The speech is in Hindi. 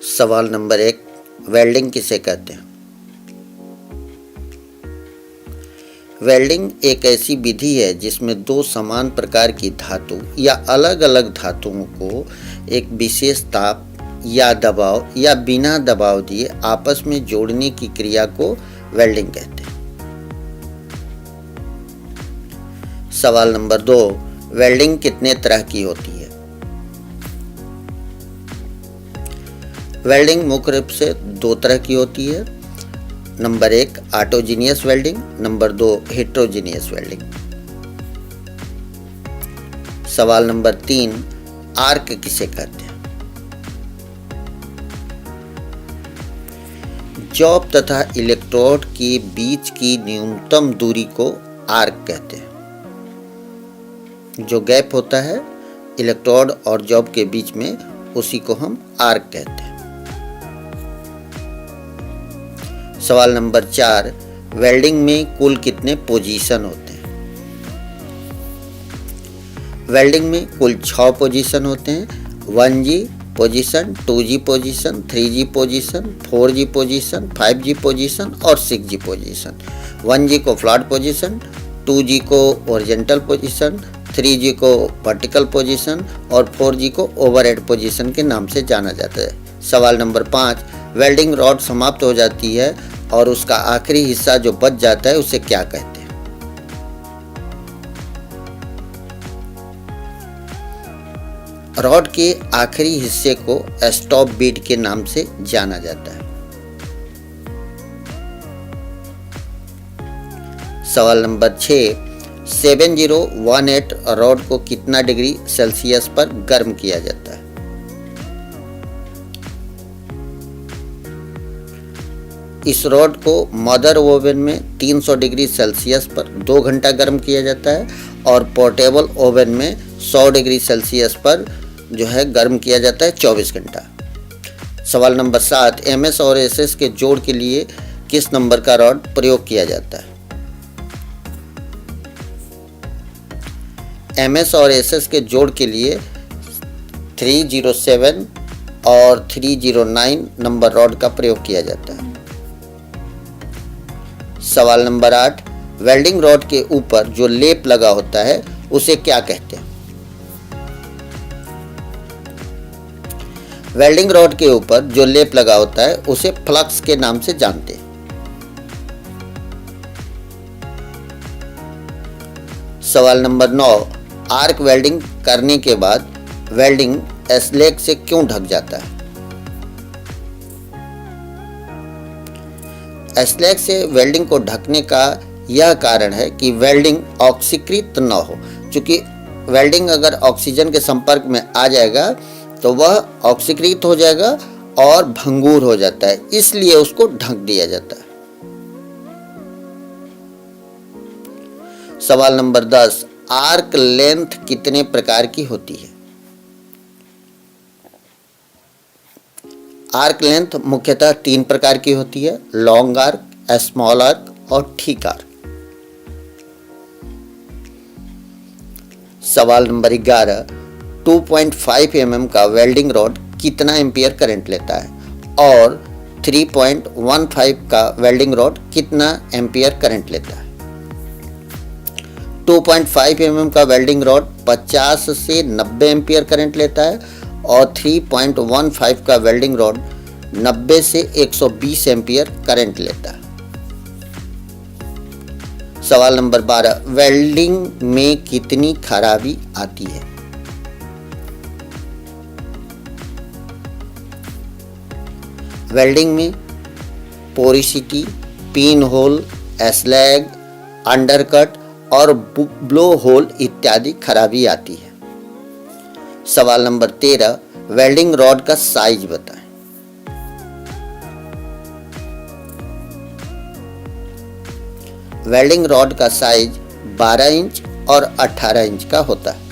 सवाल नंबर 1, वेल्डिंग किसे कहते हैं? वेल्डिंग एक ऐसी विधि है जिसमें दो समान प्रकार की धातु या अलग अलग धातुओं को एक विशेष ताप या दबाव या बिना दबाव दिए आपस में जोड़ने की क्रिया को वेल्डिंग कहते हैं। सवाल नंबर 2, वेल्डिंग कितने तरह की होती है? वेल्डिंग मुख्य रूप से दो तरह की होती है। Number 1, autogenous welding. Number 2, heterogeneous welding. सवाल नंबर 3, आर्क किसे कहते हैं? जॉब तथा इलेक्ट्रोड के बीच की न्यूनतम दूरी को आर्क कहते हैं। जो गैप होता है इलेक्ट्रोड और जॉब के बीच में, उसी को हम आर्क कहते हैं। सवाल नंबर 4, वेल्डिंग में कुल कितने पोजीशन होते हैं? वेल्डिंग में कुल 6 पोजीशन होते हैं। 1G position, 2G position, 3G position, 4G position, 5G position और 6G पोजीशन। 1G को फ्लैट पोजीशन, 2G को ओरिजेंटल पोजीशन, 3G को वर्टिकल पोजीशन और 4G को ओवरहेड पोजीशन के नाम से जाना जाता है। सवाल नंबर 5, वेल्डिंग रॉड समाप्त हो जाती है और उसका आखिरी हिस्सा जो बच जाता है उसे क्या कहते हैं? रॉड के आखिरी हिस्से को स्टॉप बीट के नाम से जाना जाता है। सवाल नंबर 6, 7018 रॉड को कितना डिग्री सेल्सियस पर गर्म किया जाता है? इस रॉड को मदर ओवन में 300 डिग्री सेल्सियस पर 2 घंटा गर्म किया जाता है और पोर्टेबल ओवन में 100 डिग्री सेल्सियस पर जो है गर्म किया जाता है 24 घंटा। सवाल नंबर 7, MS और SS के जोड़ के लिए किस नंबर का रॉड प्रयोग किया जाता है? MS और SS के जोड़ के लिए 307 और 309 नंबर रॉड का प्रयोग किया जाता है। सवाल नंबर 8, वेल्डिंग रॉड के ऊपर जो लेप लगा होता है उसे क्या कहते हैं? वेल्डिंग रॉड के ऊपर जो लेप लगा होता है उसे फ्लक्स के नाम से जानते हैं। सवाल नंबर 9, आर्क वेल्डिंग करने के बाद वेल्डिंग एस्लैग से क्यों ढक जाता है? एस्लैग से वेल्डिंग को ढकने का यह कारण है कि वेल्डिंग ऑक्सीकृत न हो। चूंकि वेल्डिंग अगर ऑक्सीजन के संपर्क में आ जाएगा तो वह ऑक्सीकृत हो जाएगा और भंगुर हो जाता है, इसलिए उसको ढक दिया जाता है। सवाल नंबर 10, आर्क लेंथ कितने प्रकार की होती है? आर्क लेंथ मुख्यतः 3 प्रकार की होती है, लॉन्ग आर्क, स्मॉल आर्क और थिक आर्क। सवाल नंबर 11, 2.5 mm का वेल्डिंग रॉड कितना एम्पियर करंट लेता है और 3.15 का वेल्डिंग रॉड कितना एम्पियर करंट लेता है? 2.5 mm का वेल्डिंग रॉड 50 से 90 एम्पियर करंट लेता है और 3.15 का वेल्डिंग रॉड 90 से 120 एम्पियर करंट लेता है। सवाल नंबर 12, वेल्डिंग में कितनी खराबी आती है? वेल्डिंग में पोरिसिटी, पिन होल, एस्लैग, अंडरकट और ब्लो होल इत्यादि खराबी आती है। सवाल नंबर 13, वेल्डिंग रॉड का साइज बताएं। वेल्डिंग रॉड का साइज 12 इंच और 18 इंच का होता है।